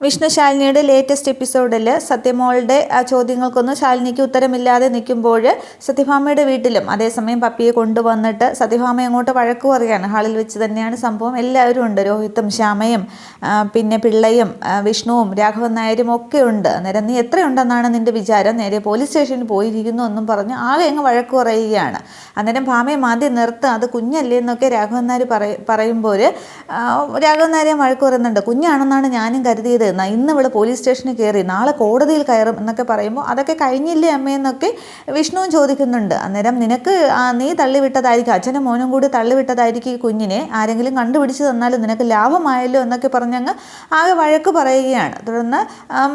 Vishnu ശാലിനിയുടെ latest എപ്പിസോഡിൽ സത്യമോളുടെ ആ ചോദ്യങ്ങൾക്കൊന്നും ശാലിനിക്ക് ഉത്തരമില്ലാതെ നിൽക്കുമ്പോൾ സത്യഭാമയുടെ വീട്ടിലും അതേസമയം പപ്പിയെ കൊണ്ടുവന്നിട്ട് സത്യഭാമ അങ്ങോട്ട് വഴക്ക് പറയുകയാണ്. ഹാളിൽ വെച്ച് തന്നെയാണ് സംഭവം. എല്ലാവരും ഉണ്ട്, രോഹിത്തും ശ്യാമയും പിന്നെ പിള്ളയും വിഷ്ണുവും രാഘവൻ നായരും ഒക്കെ ഉണ്ട്. അന്നേരം നീ എത്രയുണ്ടെന്നാണ് നിൻ്റെ വിചാരം, നേരെ പോലീസ് സ്റ്റേഷനിൽ പോയിരിക്കുന്നു എന്നും പറഞ്ഞ് ആകെ അങ്ങ് വഴക്ക് പറയുകയാണ്. അന്നേരം ഭാമയെ മാദ്യം നിർത്ത്, അത് കുഞ്ഞല്ലേ എന്നൊക്കെ രാഘവൻ നായർ പറയുമ്പോൾ രാഘവൻ നായരെ വഴക്ക് പറയുന്നുണ്ട്. കുഞ്ഞാണെന്നാണ് ഞാനും കരുതിയത്, ഇന്ന് ഇവിടെ പോലീസ് സ്റ്റേഷനിൽ കയറി, നാളെ കോടതിയിൽ കയറും എന്നൊക്കെ പറയുമ്പോൾ അതൊക്കെ കഴിഞ്ഞില്ലേ അമ്മയെന്നൊക്കെ വിഷ്ണുവും ചോദിക്കുന്നുണ്ട്. അന്നേരം നിനക്ക് നീ തള്ളിവിട്ടതായിരിക്കും, അച്ഛനും മോനും കൂടി തള്ളിവിട്ടതായിരിക്കും ഈ കുഞ്ഞിനെ, ആരെങ്കിലും കണ്ടുപിടിച്ച് തന്നാലും നിനക്ക് ലാഭമായല്ലോ എന്നൊക്കെ പറഞ്ഞങ്ങ് ആകെ വഴക്ക് പറയുകയാണ്. തുടർന്ന്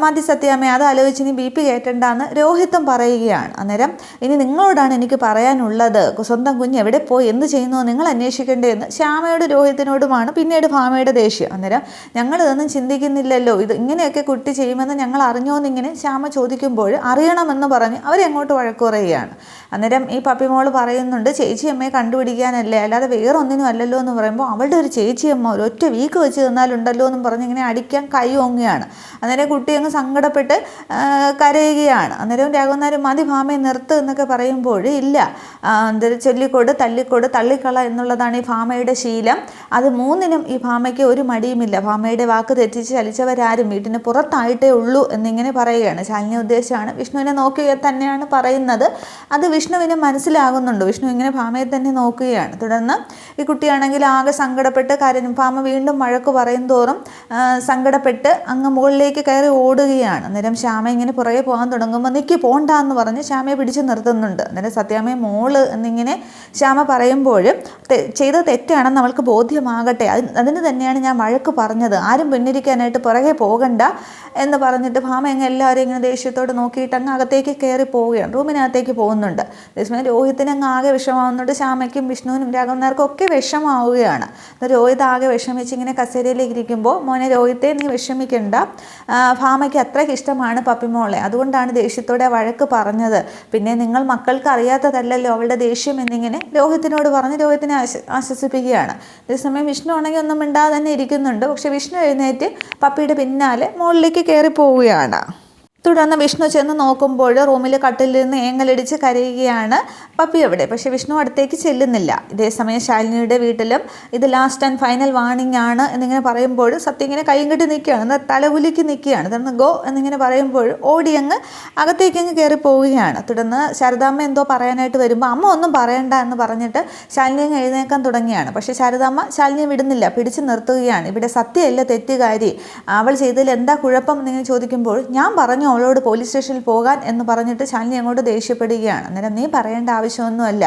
മതി സത്യാമ്മ, അത് ആലോചിച്ച് ഇനി BP കയറ്റണ്ടെന്ന് രോഹിത്തും പറയുകയാണ്. അന്നേരം ഇനി നിങ്ങളോടാണ് എനിക്ക് പറയാനുള്ളത്, സ്വന്തം കുഞ്ഞ് എവിടെ പോയി എന്ത് ചെയ്യുന്നു നിങ്ങൾ അന്വേഷിക്കേണ്ടതെന്ന് ശ്യാമയോട് രോഹിത്തിനോടുമാണ് പിന്നീട് ഭാമയുടെ ദേഷ്യം. അന്നേരം ഞങ്ങളിതൊന്നും ചിന്തിക്കുന്നില്ലല്ലോ, ഇത് ഇങ്ങനെയൊക്കെ കുട്ടി ചെയ്യുമെന്ന് ഞങ്ങൾ അറിഞ്ഞോന്നിങ്ങനെ ശ്യാമ ചോദിക്കുമ്പോൾ അറിയണമെന്ന് പറഞ്ഞ് അവരെങ്ങോട്ട് വഴക്ക് പറയുകയാണ്. അന്നേരം ഈ പപ്പിമോള് പറയുന്നുണ്ട്, ചേച്ചിയമ്മയെ കണ്ടുപിടിക്കാനല്ലേ, അല്ലാതെ വേറെ ഒന്നിനും അല്ലല്ലോ എന്ന് പറയുമ്പോൾ അവളുടെ ഒരു ചേച്ചിയമ്മ ഒരു ഒറ്റ വീക്ക് വെച്ച് തന്നാലുണ്ടല്ലോ എന്നും പറഞ്ഞ് ഇങ്ങനെ അടിക്കാൻ കൈ ഓങ്ങുകയാണ്. അന്നേരം കുട്ടി അങ്ങ് സങ്കടപ്പെട്ട് കരയുകയാണ്. അന്നേരം രാഘവനാർ മതി ഭാമയെ നിർത്ത് എന്നൊക്കെ പറയുമ്പോൾ ഇല്ല, ചൊല്ലിക്കൊട് തല്ലിക്കൊട് തള്ളിക്കള എന്നുള്ളതാണ് ഈ ഭാമയുടെ ശീലം. അത് മൂന്നിനും ഈ ഭാമയ്ക്ക് ഒരു മടിയുമില്ല. ഭാമയുടെ വാക്ക് തെറ്റിച്ച് ചലിച്ചവരാരും വീട്ടിന് പുറത്തായിട്ടേ ഉള്ളൂ എന്നിങ്ങനെ പറയുകയാണ്. ശാലിനി ഉദ്ദേശമാണ് വിഷ്ണുവിനെ നോക്കുക തന്നെയാണ് പറയുന്നത്. അത് വിഷ്ണുവിന് മനസ്സിലാകുന്നുണ്ട്. വിഷ്ണു ഇങ്ങനെ ഭാമയെ തന്നെ നോക്കുകയാണ്. തുടർന്ന് ഈ കുട്ടിയാണെങ്കിൽ ആകെ സങ്കടപ്പെട്ട് കരഞ്ഞു. ഭാമ വീണ്ടും വഴക്ക് പറയും തോറും സങ്കടപ്പെട്ട് അങ്ങ് മുകളിലേക്ക് കയറി ഓടുകയാണ്. അന്നേരം ശ്യാമ ഇങ്ങനെ പുറകെ പോകാൻ തുടങ്ങുമ്പോൾ നിൽക്കി പോണ്ട എന്ന് പറഞ്ഞ് ശ്യാമയെ പിടിച്ച് നിർത്തുന്നുണ്ട്. അന്നേരം സത്യാമ്മയെ മോള് എന്നിങ്ങനെ ശ്യാമ പറയുമ്പോൾ ചെയ്ത തെറ്റാണെന്ന് അവൾക്ക് ബോധ്യമാകട്ടെ, അതിന് തന്നെയാണ് ഞാൻ വഴക്ക് പറഞ്ഞത്, ആരും പിന്നിരിക്കാനായിട്ട് പുറകെ പോകണ്ട എന്ന് പറഞ്ഞിട്ട് ഭാമ അങ്ങ് എല്ലാവരും ഇങ്ങനെ ദേഷ്യത്തോട് നോക്കിയിട്ട് അങ്ങ് അകത്തേക്ക് കയറി പോവുകയാണ്, റൂമിനകത്തേക്ക് പോകുന്നുണ്ട്. അതേസമയം രോഹിത്തിന് അങ്ങ് ആകെ വിഷമാവുന്നുണ്ട്. ശ്യാമയ്ക്കും വിഷ്ണുവിനും രാഘവനാർക്കും ഒക്കെ വിഷമാവുകയാണ്. രോഹിത് ആകെ വിഷമിച്ച് ഇങ്ങനെ കസേരയിലേക്ക് ഇരിക്കുമ്പോൾ മോനെ രോഹിത്തെ നീ വിഷമിക്കണ്ട, ഭാമയ്ക്ക് അത്രയ്ക്ക് ഇഷ്ടമാണ് പപ്പിമോളെ, അതുകൊണ്ടാണ് ദേഷ്യത്തോടെ വഴക്ക് പറഞ്ഞത്, പിന്നെ നിങ്ങൾ മക്കൾക്ക് അറിയാത്തതല്ലല്ലോ അവളുടെ ദേഷ്യം എന്നിങ്ങനെ രോഹിത്തിനോട് പറഞ്ഞ് രോഹിത്തിനെ ആശ്വസിപ്പിക്കുകയാണ്. അതേസമയം വിഷ്ണു ആണെങ്കിൽ ഒന്നും മിണ്ടാതെ തന്നെ ഇരിക്കുന്നുണ്ട്. പക്ഷെ വിഷ്ണു എഴുന്നേറ്റ് പപ്പിയുടെ പിന്നാലെ മുകളിലേക്ക് കയറി പോവുകയാണ്. തുടർന്ന് വിഷ്ണു ചെന്ന് നോക്കുമ്പോൾ റൂമിൽ കട്ടിലിൽ നിന്ന് ഏങ്ങലടിച്ച് കരയുകയാണ്. പപ്പി എവിടെ? പക്ഷേ വിഷ്ണു അടുത്തേക്ക് ചെല്ലുന്നില്ല. ഇതേസമയം ശാലിനിയുടെ വീട്ടിലും ഇത് ലാസ്റ്റ് ആൻഡ് ഫൈനൽ വാർണിംഗ് ആണ് എന്നിങ്ങനെ പറയുമ്പോൾ സത്യം ഇങ്ങനെ കൈയും കെട്ടി നിൽക്കുകയാണ്, തലകുലിക്ക് നിൽക്കുകയാണ്. തുടർന്ന് ഗോ എന്നിങ്ങനെ പറയുമ്പോൾ ഓടിയങ്ങ് അകത്തേക്ക് അങ്ങ് കയറി പോവുകയാണ്. തുടർന്ന് ശാരദാമ്മ എന്തോ പറയാനായിട്ട് വരുമ്പോൾ അമ്മ ഒന്നും പറയണ്ട എന്ന് പറഞ്ഞിട്ട് ശാലിനി അങ്ങ് എഴുന്നേക്കാൻ തുടങ്ങിയാണ്. പക്ഷേ ശാരദാമ്മ ശാലിനിയെ വിടുന്നില്ല, പിടിച്ച് നിർത്തുകയാണ്. ഇവിടെ സത്യമല്ല തെറ്റുകാരി, അവൾ ചെയ്തതിൽ എന്താ കുഴപ്പം എന്നിങ്ങനെ ചോദിക്കുമ്പോൾ ഞാൻ പറഞ്ഞു അവളോട് പോലീസ് സ്റ്റേഷനിൽ പോകാൻ എന്ന് പറഞ്ഞിട്ട് ശാലിനി അങ്ങോട്ട് ദേഷ്യപ്പെടുകയാണ്. അന്നേരം നീ പറയേണ്ട ആവശ്യമൊന്നുമല്ല,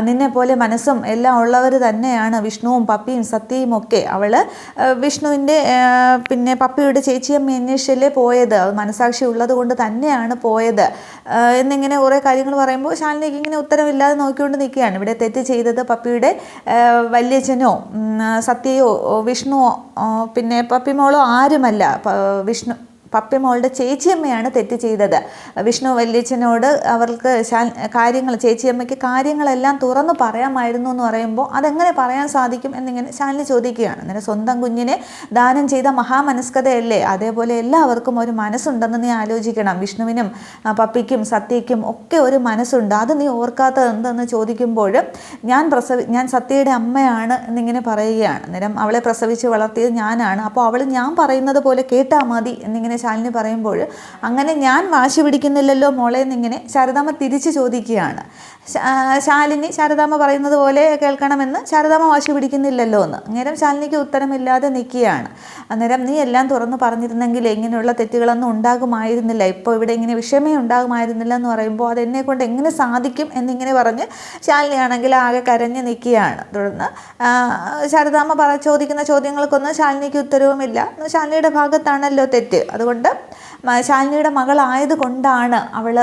നിന്നെ പോലെ മനസ്സും എല്ലാം ഉള്ളവർ തന്നെയാണ് വിഷ്ണുവും പപ്പിയും സത്യയും ഒക്കെ. അവൾ വിഷ്ണുവിൻ്റെ പിന്നെ പപ്പിയുടെ ചേച്ചിയമ്മ അന്വേഷിച്ചല്ലേ പോയത്, മനസാക്ഷി ഉള്ളത് കൊണ്ട് തന്നെയാണ് പോയത് എന്നിങ്ങനെ കുറേ കാര്യങ്ങൾ പറയുമ്പോൾ ശാലിനിക്ക് ഇങ്ങനെ ഉത്തരവില്ലാതെ നോക്കിക്കൊണ്ട് നിൽക്കുകയാണ്. ഇവിടെ തെറ്റ് ചെയ്തത് പപ്പിയുടെ വല്യച്ഛനോ സത്യയോ വിഷ്ണുവോ പിന്നെ പപ്പിമോളോ ആരുമല്ല, പപ്പിമോളുടെ ചേച്ചിയമ്മയാണ് തെറ്റ് ചെയ്തത്. വിഷ്ണു വല്യച്ഛനോട് അവർക്ക് കാര്യങ്ങൾ, ചേച്ചിയമ്മയ്ക്ക് കാര്യങ്ങളെല്ലാം തുറന്നു പറയാമായിരുന്നു എന്ന് പറയുമ്പോൾ അതെങ്ങനെ പറയാൻ സാധിക്കും എന്നിങ്ങനെ ശാലിനി ചോദിക്കുകയാണ്. അന്നേരം സ്വന്തം കുഞ്ഞിനെ ദാനം ചെയ്ത മഹാമനസ്കതയല്ലേ, അതേപോലെ എല്ലാവർക്കും ഒരു മനസ്സുണ്ടെന്ന് നീ ആലോചിക്കണം. വിഷ്ണുവിനും പപ്പിക്കും സത്യയ്ക്കും ഒക്കെ ഒരു മനസ്സുണ്ട്, അത് നീ ഓർക്കാത്തത് എന്തെന്ന് ചോദിക്കുമ്പോൾ ഞാൻ സത്യയുടെ അമ്മയാണ് എന്നിങ്ങനെ പറയുകയാണ്. അന്നേരം അവളെ പ്രസവിച്ച് വളർത്തിയത് ഞാനാണ്, അപ്പോൾ അവൾ ഞാൻ പറയുന്നത് പോലെ കേട്ടാൽ മതി എന്നിങ്ങനെ ശാലിനി പറയുമ്പോൾ അങ്ങനെ ഞാൻ വാശി പിടിക്കുന്നില്ലല്ലോ മോളെ എന്നിങ്ങനെ ശാരദാമ്മ തിരിച്ച് ചോദിക്കുകയാണ്. ശാലിനി ശാരദാമ്മ പറയുന്നത് പോലെ കേൾക്കണമെന്ന് ശാരദാമ്മ വാശി പിടിക്കുന്നില്ലല്ലോ എന്ന്. അന്നേരം ശാലിനിക്ക് ഉത്തരമില്ലാതെ നിൽക്കുകയാണ്. അന്നേരം നീ എല്ലാം തുറന്നു പറഞ്ഞിരുന്നെങ്കിൽ ഇങ്ങനെയുള്ള തെറ്റുകളൊന്നും ഉണ്ടാകുമായിരുന്നില്ല, ഇപ്പോൾ ഇവിടെ ഇങ്ങനെ വിഷയമേ ഉണ്ടാകുമായിരുന്നില്ല എന്ന് പറയുമ്പോൾ അതെന്നെ കൊണ്ട് എങ്ങനെ സാധിക്കും എന്നിങ്ങനെ പറഞ്ഞ് ശാലിനിയാണെങ്കിൽ ആകെ കരഞ്ഞ് നിൽക്കുകയാണ്. തുടർന്ന് ശാരദാമ്മ ചോദിക്കുന്ന ചോദ്യങ്ങൾക്കൊന്നും ശാലിനിക്ക് ഉത്തരവുമില്ല. ശാലിനിയുടെ ഭാഗത്താണല്ലോ തെറ്റ്, അതുകൊണ്ട് ശാലിനിയുടെ മകളായത് കൊണ്ടാണ് അവൾ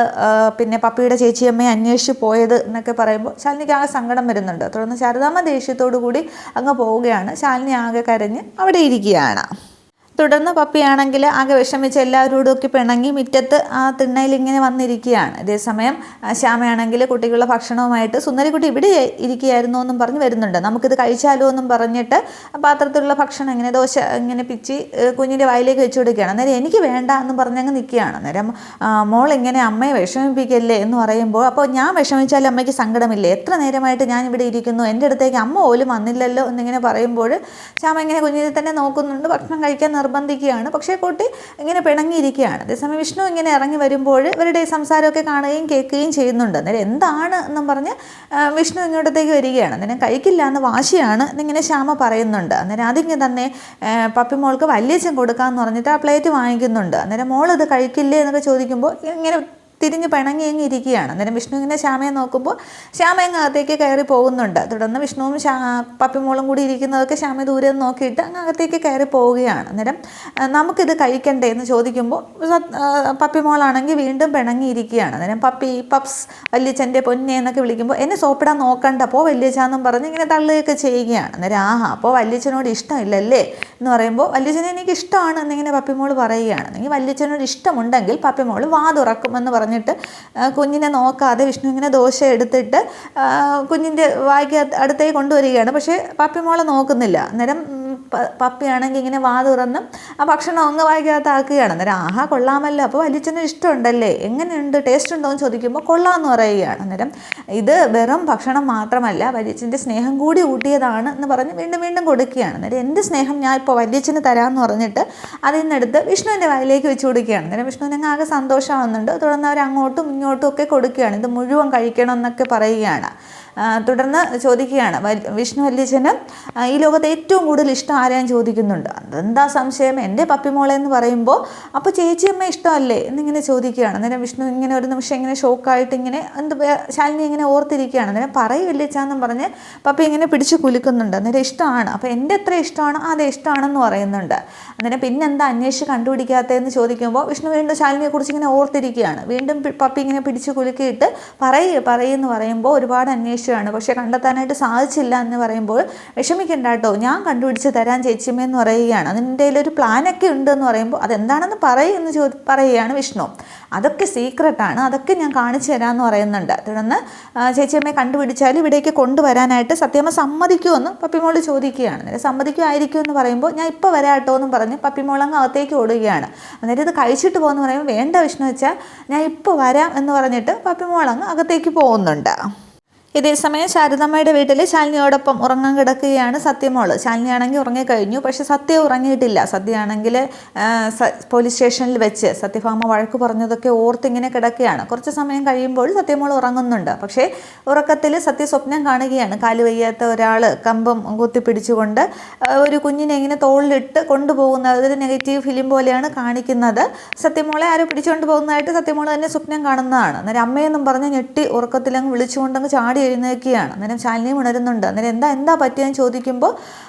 പിന്നെ പപ്പിയുടെ ചേച്ചിയമ്മയെ അന്വേഷിച്ച് പോയത് എന്നൊക്കെ പറയുമ്പോൾ ശാലിനിക്ക് ആകെ സങ്കടം വരുന്നുണ്ട്. തുടർന്ന് ശാരദാമ്മ ദേഷ്യത്തോടു കൂടി അങ്ങ് പോവുകയാണ്. ശാലിനി ആകെ കരഞ്ഞ് അവിടെ ഇരിക്കുകയാണ്. തുടർന്ന് പപ്പിയാണെങ്കിൽ ആകെ വിഷമിച്ച് എല്ലാവരോടും ഒക്കെ പിണങ്ങി മുറ്റത്ത് ആ തിണ്ണയിൽ ഇങ്ങനെ വന്നിരിക്കുകയാണ്. അതേസമയം ശ്യാമയാണെങ്കിൽ കുട്ടികളുടെ ഭക്ഷണവുമായിട്ട് സുന്ദരിക്കുട്ടി ഇവിടെ ഇരിക്കുകയായിരുന്നു എന്നും പറഞ്ഞ് വരുന്നുണ്ട്. നമുക്കിത് കഴിച്ചാലോ എന്നും പറഞ്ഞിട്ട് പാത്രത്തിലുള്ള ഭക്ഷണം ഇങ്ങനെ ദോശ ഇങ്ങനെ പിച്ചി കുഞ്ഞിൻ്റെ വായിലേക്ക് വെച്ച് കൊടുക്കുകയാണ്. അന്നേരം എനിക്ക് വേണ്ട എന്നും പറഞ്ഞങ്ങ് നിൽക്കുകയാണ്. അന്നേരം മോൾ ഇങ്ങനെ അമ്മയെ വിഷമിപ്പിക്കല്ലേ എന്ന് പറയുമ്പോൾ, അപ്പോൾ ഞാൻ വിഷമിച്ചാൽ അമ്മയ്ക്ക് സങ്കടമില്ലേ? എത്ര നേരമായിട്ട് ഞാൻ ഇവിടെ ഇരിക്കുന്നു, എൻ്റെ അടുത്തേക്ക് അമ്മ പോലും വന്നില്ലല്ലോ എന്നിങ്ങനെ പറയുമ്പോൾ ശ്യാമ ഇങ്ങനെ കുഞ്ഞിനെ തന്നെ നോക്കുന്നുണ്ട്. ഭക്ഷണം കഴിക്കാൻ നിർബന്ധിക്കുകയാണ്. പക്ഷേ കുട്ടി ഇങ്ങനെ പിണങ്ങിയിരിക്കുകയാണ്. അതേസമയം വിഷ്ണു ഇങ്ങനെ ഇറങ്ങി വരുമ്പോൾ ഇവരുടെ സംസാരമൊക്കെ കാണുകയും കേൾക്കുകയും ചെയ്യുന്നുണ്ട്. അന്നേരം എന്താണ് എന്നും പറഞ്ഞ് വിഷ്ണു ഇങ്ങോട്ടത്തേക്ക് വരികയാണ്. അന്നേരം കഴിക്കില്ല എന്ന് വാശിയാണ് എന്നിങ്ങനെ ശ്യാമ പറയുന്നുണ്ട്. അന്നേരം അതിങ്ങനെ തന്നെ പപ്പി മോൾക്ക് വല്യച്ഛൻ കൊടുക്കാമെന്ന് പറഞ്ഞിട്ട് ആ പ്ലേറ്റ് വാങ്ങിക്കുന്നുണ്ട്. അന്നേരം മോൾ ഇത് കഴിക്കില്ലേ എന്നൊക്കെ ചോദിക്കുമ്പോൾ ഇങ്ങനെ തിരിഞ്ഞ് പിണങ്ങി അങ്ങ് ഇരിക്കുകയാണ്. അന്നേരം വിഷ്ണു ഇങ്ങനെ ശ്യാമയെ നോക്കുമ്പോൾ ശ്യാമ അങ്ങ് അകത്തേക്ക് കയറി പോകുന്നുണ്ട്. തുടർന്ന് വിഷ്ണുവും പപ്പിമോളും കൂടി ഇരിക്കുന്നതൊക്കെ ശ്യാമ ദൂരെ നോക്കിയിട്ട് അങ്ങ് അകത്തേക്ക് കയറി പോവുകയാണ്. അന്നേരം നമുക്കിത് കഴിക്കണ്ടേ എന്ന് ചോദിക്കുമ്പോൾ പപ്പിമോളാണെങ്കിൽ വീണ്ടും പിണങ്ങിയിരിക്കുകയാണ്. അന്നേരം പപ്സ് വല്യച്ഛൻ്റെ പൊന്നെ എന്നൊക്കെ വിളിക്കുമ്പോൾ എന്നെ സോപ്പിടാൻ നോക്കണ്ട, പോ വല്യച്ഛാന്നും പറഞ്ഞ് ഇങ്ങനെ തള്ളുകയൊക്കെ ചെയ്യുകയാണ്. അന്നേരം അപ്പോൾ വല്യച്ഛനോട് ഇഷ്ടമില്ലല്ലേ എന്ന് പറയുമ്പോൾ വല്യച്ഛനെ എനിക്ക് ഇഷ്ടമാണ് എന്നിങ്ങനെ പപ്പിമോൾ പറയുകയാണ്. എങ്കിൽ വല്യച്ഛനോട് ഇഷ്ടമുണ്ടെങ്കിൽ പപ്പിമോൾ വാതുറക്കുമെന്ന് പറഞ്ഞിട്ട് കുഞ്ഞിനെ നോക്കാതെ വിഷ്ണു ഇങ്ങനെ ദോശ എടുത്തിട്ട് കുഞ്ഞിൻ്റെ വായ്ക്ക് അടുത്തേക്ക് കൊണ്ടുവരികയാണ്. പക്ഷേ പപ്പിമോളെ നോക്കുന്നില്ല. അന്നേരം പപ്പിയാണെങ്കിൽ ഇങ്ങനെ തുറന്ന് ആ ഭക്ഷണം അങ്ങ് വായിക്കകത്താക്കുകയാണ്. അന്നേരം കൊള്ളാമല്ലോ, അപ്പോൾ വല്യച്ഛന് ഇഷ്ടമുണ്ടല്ലേ, എങ്ങനെയുണ്ട്, ടേസ്റ്റ് ഉണ്ടോ എന്ന് ചോദിക്കുമ്പോൾ കൊള്ളാമെന്ന് പറയുകയാണ്. അന്നേരം ഇത് വെറും ഭക്ഷണം മാത്രമല്ല, വല്യച്ഛൻ്റെ സ്നേഹം കൂടി കൂട്ടിയതാണ് എന്ന് പറഞ്ഞ് വീണ്ടും വീണ്ടും കൊടുക്കുകയാണ്. അന്നേരം എൻ്റെ സ്നേഹം ഞാൻ ഇപ്പോൾ വല്യച്ഛന് തരാമെന്ന് പറഞ്ഞിട്ട് അതിൽ നിന്നെടുത്ത് വിഷ്ണുവിൻ്റെ വായിലേക്ക് വെച്ച് കൊടുക്കുകയാണ്. അന്നേരം വിഷ്ണുവിന് ആകെ സന്തോഷമാവുന്നുണ്ട്. തുടർന്ന് അവർ അങ്ങോട്ടും ഇങ്ങോട്ടും ഒക്കെ കൊടുക്കുകയാണ്. ഇത് മുഴുവൻ കഴിക്കണം എന്നൊക്കെ പറയുകയാണ്. തുടർന്ന് ചോദിക്കുകയാണ് വിഷ്ണു വല്യച്ഛന് ഈ ലോകത്ത് ഏറ്റവും കൂടുതൽ ഇഷ്ടം ആരെയും ചോദിക്കുന്നുണ്ട്. അതെന്താ സംശയം, എൻ്റെ പപ്പിമോളെ എന്ന് പറയുമ്പോൾ അപ്പോൾ ചേച്ചിയമ്മ ഇഷ്ടമല്ലേ എന്നിങ്ങനെ ചോദിക്കുകയാണ്. അന്നേരം വിഷ്ണു ഇങ്ങനെ ഒരു നിമിഷം ഇങ്ങനെ ഷോക്കായിട്ട് ഇങ്ങനെ ശാലിനി ഇങ്ങനെ ഓർത്തിരിക്കുകയാണ്. അന്നേരം പറയും വല്യച്ഛാന്നും പറഞ്ഞ് പപ്പി ഇങ്ങനെ പിടിച്ച് കുലുക്കുന്നുണ്ട്. അന്നേരം ഇഷ്ടമാണ്, അപ്പോൾ എൻ്റെ എത്ര ഇഷ്ടമാണ്, അതെ ഇഷ്ടമാണെന്ന് പറയുന്നുണ്ട്. അന്നേരം പിന്നെന്താ അന്വേഷിച്ച് കണ്ടുപിടിക്കാത്തതെന്ന് ചോദിക്കുമ്പോൾ വിഷ്ണു വീണ്ടും ശാലിനിയെക്കുറിച്ച് ഇങ്ങനെ ഓർത്തിരിക്കുകയാണ്. വീണ്ടും പപ്പി ഇങ്ങനെ പിടിച്ച് കുലുക്കിയിട്ട് പറയുമെന്ന് പറയുമ്പോൾ ഒരുപാട് അന്വേഷിച്ചാണ്, പക്ഷെ കണ്ടെത്താനായിട്ട് സാധിച്ചില്ല എന്ന് പറയുമ്പോൾ വിഷമിക്കണ്ട കേട്ടോ, ഞാൻ കണ്ടുപിടിച്ച് തരാൻ ചേച്ചിയമ്മയെന്ന് പറയുകയാണ്. അതിൻ്റെ ഒരു പ്ലാനൊക്കെ ഉണ്ടെന്ന് പറയുമ്പോൾ അതെന്താണെന്ന് പറയുമെന്ന് പറയുകയാണ് വിഷ്ണു. അതൊക്കെ സീക്രട്ടാണ്, അതൊക്കെ ഞാൻ കാണിച്ചു തരാമെന്ന് പറയുന്നുണ്ട്. തുടർന്ന് ചേച്ചിയമ്മയെ കണ്ടുപിടിച്ചാൽ ഇവിടേക്ക് കൊണ്ടുവരാനായിട്ട് സത്യമ്മ സമ്മതിക്കുമെന്ന് പപ്പിമോള് ചോദിക്കുകയാണ്. അന്നേരം സമ്മതിക്കുമായിരിക്കും എന്ന് പറയുമ്പോൾ ഞാൻ ഇപ്പോൾ വരാം കേട്ടോ എന്നും പറഞ്ഞ് പപ്പിമോളങ്ങ് അകത്തേക്ക് ഓടുകയാണ്. അന്നേരം ഇത് കഴിച്ചിട്ട് പോകുമെന്ന് പറയുമ്പോൾ വേണ്ട വിഷ്ണു വെച്ചാൽ ഞാൻ ഇപ്പോൾ വരാം എന്ന് പറഞ്ഞിട്ട് പപ്പിമോളങ്ങ് അകത്തേക്ക് പോകുന്നുണ്ട്. ഇതേസമയം ശാരദമ്മയുടെ വീട്ടിൽ ശാലിനിയോടൊപ്പം ഉറങ്ങാൻ കിടക്കുകയാണ് സത്യമോള്. ശാലിനിയാണെങ്കിൽ ഉറങ്ങിക്കഴിഞ്ഞു, പക്ഷെ സത്യ ഉറങ്ങിയിട്ടില്ല. സത്യയാണെങ്കിൽ പോലീസ് സ്റ്റേഷനിൽ വെച്ച് സത്യഭാമ വഴക്ക് പറഞ്ഞതൊക്കെ ഓർത്തിങ്ങനെ കിടക്കുകയാണ്. കുറച്ച് സമയം കഴിയുമ്പോൾ സത്യമോൾ ഉറങ്ങുന്നുണ്ട്. പക്ഷേ ഉറക്കത്തിൽ സത്യ സ്വപ്നം കാണുകയാണ്. കാല് വയ്യാത്ത ഒരാൾ കമ്പം കുത്തിപ്പിടിച്ചുകൊണ്ട് ഒരു കുഞ്ഞിനെ ഇങ്ങനെ തോളിലിട്ട് കൊണ്ടുപോകുന്ന അതൊരു നെഗറ്റീവ് ഫിലിം പോലെയാണ് കാണിക്കുന്നത്. സത്യമോളെ ആരോ പിടിച്ചുകൊണ്ട് പോകുന്നതായിട്ട് സത്യമോൾ തന്നെ സ്വപ്നം കാണുന്നതാണ്. അന്നേരം അമ്മയെന്നും പറഞ്ഞ് ഞെട്ടി ഉറക്കത്തിലങ്ങ് വിളിച്ചുകൊണ്ടങ്ങ് ചാടി എഴുന്നേൽക്കുകയാണ്. അന്നേരം ശാലിനി ഉണരുന്നുണ്ട്. അന്നേരം എന്താ പറ്റിയെന്ന് ചോദിക്കുമ്പോൾ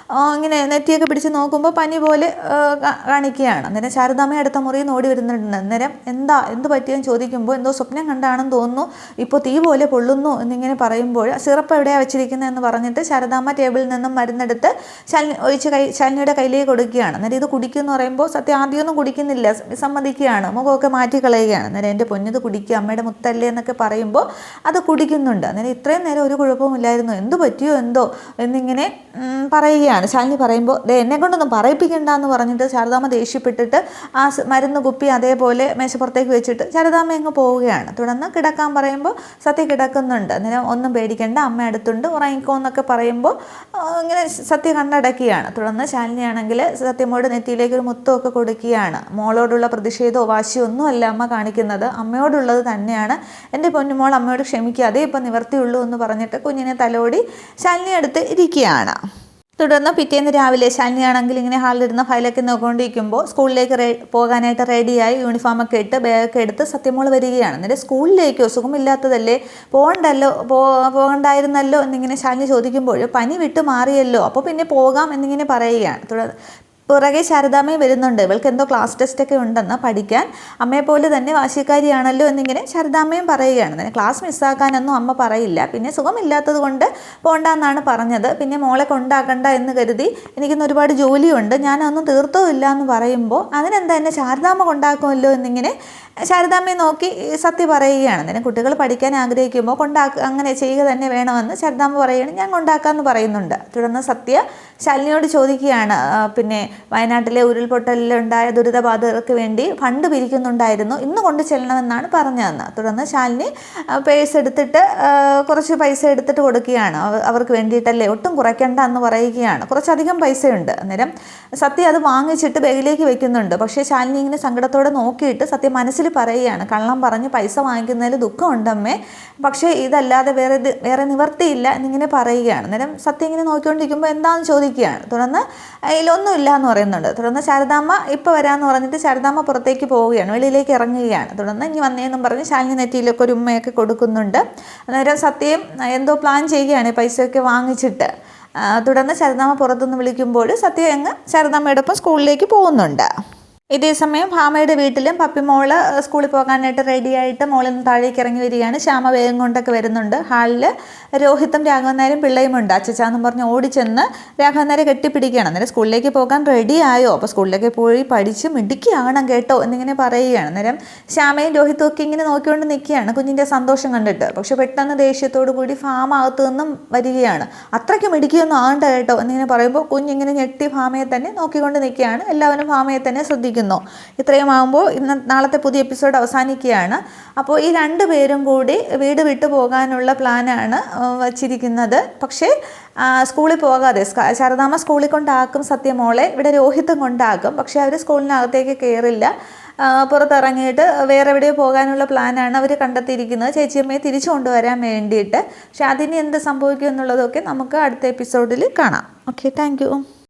ഇങ്ങനെ നെറ്റിയൊക്കെ പിടിച്ച് നോക്കുമ്പോൾ പനി പോലെ കാണിക്കുകയാണ്. അന്നേരം ശാരദാമ്മ അടുത്ത മുറിയിൽ നിന്ന് ഓടി വരുന്നുണ്ട്. അന്നേരം എന്ത് പറ്റിയെന്ന് ചോദിക്കുമ്പോൾ എന്തോ സ്വപ്നം കണ്ടാണെന്ന് തോന്നുന്നു, ഇപ്പോൾ തീ പോലെ പൊള്ളുന്നു എന്നിങ്ങനെ പറയുമ്പോൾ സിറപ്പ് എവിടെയാണ് വെച്ചിരിക്കുന്നതെന്ന് പറഞ്ഞിട്ട് ശാരദാമ്മ ടേബിളിൽ നിന്നും മരുന്നെടുത്ത് ശാലിനിയുടെ കയ്യിലേക്ക് കൊടുക്കുകയാണ്. അന്നേരം ഇത് കുടിക്കുമെന്ന് പറയുമ്പോൾ സത്യം ആദ്യമൊന്നും കുടിക്കുന്നില്ല, സമ്മതിക്കുകയാണ്, മുഖമൊക്കെ മാറ്റിക്കളയുകയാണ്. അന്നേരം എൻ്റെ പൊന്നത് കുടിക്കുക, അമ്മയുടെ മുത്തല്ലേ എന്നൊക്കെ പറയുമ്പോൾ അത് കുടിക്കുന്നുണ്ട്. അന്നേരം ഇത്രയും നേരം ഒരു കുഴപ്പമില്ലായിരുന്നു, എന്തു പറ്റിയോ എന്തോ എന്നിങ്ങനെ പറയുകയാണ്. ശാലിനി പറയുമ്പോൾ എന്നെ കൊണ്ടൊന്നും പറയിപ്പിക്കണ്ട എന്ന് പറഞ്ഞിട്ട് ശാരദാമ്മ ദേഷ്യപ്പെട്ടിട്ട് ആ മരുന്ന് കുപ്പി അതേപോലെ മേശപ്പുറത്തേക്ക് വെച്ചിട്ട് ശാരദാമ്മ അങ്ങ് പോവുകയാണ്. തുടർന്ന് കിടക്കാൻ പറയുമ്പോൾ സത്യ കിടക്കുന്നുണ്ട്. അന്നേരം ഒന്നും പേടിക്കേണ്ട, അമ്മ അടുത്തുണ്ട്, ഉറങ്ങിക്കോ എന്നൊക്കെ പറയുമ്പോൾ ഇങ്ങനെ സത്യ കണ്ണടക്കുകയാണ്. തുടർന്ന് ശാലിനിയാണെങ്കിൽ സത്യമോട് നെറ്റിയിലേക്ക് ഒരു മുത്തമൊക്കെ കൊടുക്കുകയാണ്. മോളോടുള്ള പ്രതിഷേധമോ വാശിയോ ഒന്നുമല്ല അമ്മ കാണിക്കുന്നത്, അമ്മയോടുള്ളത് തന്നെയാണ്. എൻ്റെ പൊന്നുമോൾ അമ്മയോട് ക്ഷമിക്കുക, അതേ ഇപ്പം നിവർത്തിയുള്ളൂ എന്ന് പറഞ്ഞിട്ട് കുഞ്ഞിനെ തലോടി ശാലിനി അടുത്ത് ഇരിക്കുകയാണ്. തുടർന്ന് പിറ്റേന്ന് രാവിലെ ശാലിനിയാണെങ്കിൽ ഇങ്ങനെ ഹാളിലിരുന്ന ഫയലൊക്കെ നോക്കിക്കൊണ്ടിരിക്കുമ്പോൾ സ്കൂളിലേക്ക് പോകാനായിട്ട് റെഡിയായി യൂണിഫോമൊക്കെ ഇട്ട് ബാഗൊക്കെ എടുത്ത് സത്യമോൾ വരികയാണ്. എന്നിട്ട് സ്കൂളിലേക്കോ, സുഖമില്ലാത്തതല്ലേ, പോകണ്ടായിരുന്നല്ലോ എന്നിങ്ങനെ ശാലിനി ചോദിക്കുമ്പോൾ പനി വിട്ട് മാറിയല്ലോ, അപ്പോൾ പിന്നെ പോകാം എന്നിങ്ങനെ പറയുകയാണ്. പുറകെ ശാരദാമ്മയും വരുന്നുണ്ട്. ഇവൾക്ക് എന്തോ ക്ലാസ് ടെസ്റ്റൊക്കെ ഉണ്ടെന്ന് പഠിക്കാൻ, അമ്മയെപ്പോലെ തന്നെ വാശിക്കാരിയാണല്ലോ എന്നിങ്ങനെ ശാരദാമ്മയും പറയുകയാണ്. ക്ലാസ് മിസ്സാക്കാനൊന്നും അമ്മ പറയില്ല, പിന്നെ സുഖമില്ലാത്തത് കൊണ്ട് പോണ്ടെന്നാണ് പറഞ്ഞത്. പിന്നെ മോളെ കൊണ്ടാക്കണ്ട എന്ന് കരുതി എനിക്കിന്ന് ഒരുപാട് ജോലിയുണ്ട്, ഞാനൊന്നും തീർത്തോ ഇല്ല എന്ന് പറയുമ്പോൾ അതിനെന്താ എന്നെ ശാരദാമ്മ കൊണ്ടാക്കുമല്ലോ എന്നിങ്ങനെ ശാരദാമ്മയെ നോക്കി സത്യ പറയുകയാണ്. അന്നേരം കുട്ടികൾ പഠിക്കാൻ ആഗ്രഹിക്കുമ്പോൾ അങ്ങനെ ചെയ്യുക തന്നെ വേണമെന്ന് ശാരദാമ്മ പറയുകയാണ്. ഞാൻ കൊണ്ടാക്കാമെന്ന് പറയുന്നുണ്ട്. തുടർന്ന് സത്യ ശാലിനിയോട് ചോദിക്കുകയാണ്, പിന്നെ വയനാട്ടിലെ ഉരുൾപൊട്ടലിലുണ്ടായ ദുരിതബാധിതർക്ക് വേണ്ടി ഫണ്ട് പിരിക്കുന്നുണ്ടായിരുന്നു, ഇന്ന് കൊണ്ട് ചെല്ലണമെന്നാണ് പറഞ്ഞതെന്ന്. തുടർന്ന് ശാലിനി പേഴ്സ് എടുത്തിട്ട് കുറച്ച് പൈസ എടുത്തിട്ട് കൊടുക്കുകയാണ്. അവർക്ക് വേണ്ടിയിട്ടല്ലേ, ഒട്ടും കുറയ്ക്കണ്ട എന്ന് പറയുകയാണ്. കുറച്ചധികം പൈസയുണ്ട്. അന്നേരം സത്യ അത് വാങ്ങിച്ചിട്ട് ബാഗിലേക്ക് വെക്കുന്നുണ്ട്. പക്ഷേ ശാലിനി ഇങ്ങനെ സങ്കടത്തോടെ നോക്കിയിട്ട് സത്യ മനസ്സിൽ പറയുകയാണ്, കള്ളം പറഞ്ഞ് പൈസ വാങ്ങിക്കുന്നതിൽ ദുഃഖമുണ്ടമ്മേ, പക്ഷേ ഇതല്ലാതെ വേറെ നിവർത്തിയില്ല എന്നിങ്ങനെ പറയുകയാണ്. അന്നേരം സത്യം ഇങ്ങനെ നോക്കിക്കൊണ്ടിരിക്കുമ്പോൾ എന്താണെന്ന് ചോദിക്കുകയാണ്. തുടർന്ന് ഇതിലൊന്നുമില്ല എന്ന് പറയുന്നുണ്ട്. തുടർന്ന് ശാരദാമ്മ ഇപ്പോൾ വരാമെന്ന് പറഞ്ഞിട്ട് ശാരദാമ്മ പുറത്തേക്ക് പോവുകയാണ്, വെളിയിലേക്ക് ഇറങ്ങുകയാണ്. തുടർന്ന് ഇനി വന്നേന്നും പറഞ്ഞ് ശാലിനി നെറ്റിയിലൊക്കെ ഒരു ഉമ്മയൊക്കെ കൊടുക്കുന്നുണ്ട്. അന്നേരം സത്യം എന്തോ പ്ലാൻ ചെയ്യുകയാണ് പൈസയൊക്കെ വാങ്ങിച്ചിട്ട്. തുടർന്ന് ശാരദാമ്മ പുറത്തുനിന്ന് വിളിക്കുമ്പോൾ സത്യം അങ്ങ് ശാരദാമ്മയോടൊപ്പം സ്കൂളിലേക്ക് പോകുന്നുണ്ട്. ഇതേസമയം ഭാമയുടെ വീട്ടിലും പപ്പിമോള് സ്കൂളിൽ പോകാനായിട്ട് റെഡിയായിട്ട് മോളിൽ നിന്ന് താഴേക്ക് ഇറങ്ങി വരികയാണ്. ശ്യാമ വേഗം കൊണ്ടൊക്കെ വരുന്നുണ്ട്. ഹാളിൽ രോഹിത്തും രാഘവൻ നായരും പിള്ളയുമുണ്ട്. അച്ചച്ചാന്നും പറഞ്ഞ് ഓടിച്ചെന്ന് രാഘവൻ നായരെ കെട്ടിപ്പിടിക്കുകയാണ്. അന്നേരം സ്കൂളിലേക്ക് പോകാൻ റെഡിയായോ, അപ്പോൾ സ്കൂളിലേക്ക് പോയി പഠിച്ച് മിടുക്കിയാകണം കേട്ടോ എന്നിങ്ങനെ പറയുകയാണ്. അന്നേരം ശ്യാമയും രോഹിത്തും ഒക്കെ ഇങ്ങനെ നോക്കിക്കൊണ്ട് നിൽക്കുകയാണ് കുഞ്ഞിൻ്റെ സന്തോഷം കണ്ടിട്ട്. പക്ഷെ പെട്ടെന്ന് ദേഷ്യത്തോടു കൂടി ഭാമകത്തു നിന്നും വരികയാണ്. അത്രയ്ക്ക് മിടുക്കിയൊന്നും ആകണ്ട കേട്ടോ എന്നിങ്ങനെ പറയുമ്പോൾ കുഞ്ഞിങ്ങനെ ഞെട്ടി ഭാമയെ തന്നെ നോക്കിക്കൊണ്ട് നിൽക്കുകയാണ്. എല്ലാവരും ഭാമയെ തന്നെ ശ്രദ്ധിക്കുന്നു. ഇത്രയും ആകുമ്പോൾ നാളത്തെ പുതിയ എപ്പിസോഡ് അവസാനിക്കുകയാണ്. അപ്പോൾ ഈ 2 പേരും കൂടി വീട് വിട്ടു പോകാനുള്ള പ്ലാനാണ് വച്ചിരിക്കുന്നത്. പക്ഷേ സ്കൂളിൽ പോകാതെ ശാരദാമ്മ സ്കൂളിൽ കൊണ്ടാക്കും സത്യമോളെ, ഇവിടെ രോഹിത്തും കൊണ്ടാക്കും. പക്ഷേ അവർ സ്കൂളിനകത്തേക്ക് കയറില്ല. പുറത്തിറങ്ങിയിട്ട് വേറെ എവിടെയോ പോകാനുള്ള പ്ലാനാണ് അവർ കണ്ടെത്തിയിരിക്കുന്നത്, ചേച്ചിയമ്മയെ തിരിച്ചു കൊണ്ടുവരാൻ വേണ്ടിയിട്ട്. പക്ഷേ അതിന് എന്ത് സംഭവിക്കും എന്നുള്ളതൊക്കെ നമുക്ക് അടുത്ത എപ്പിസോഡിൽ കാണാം. Okay, thank you.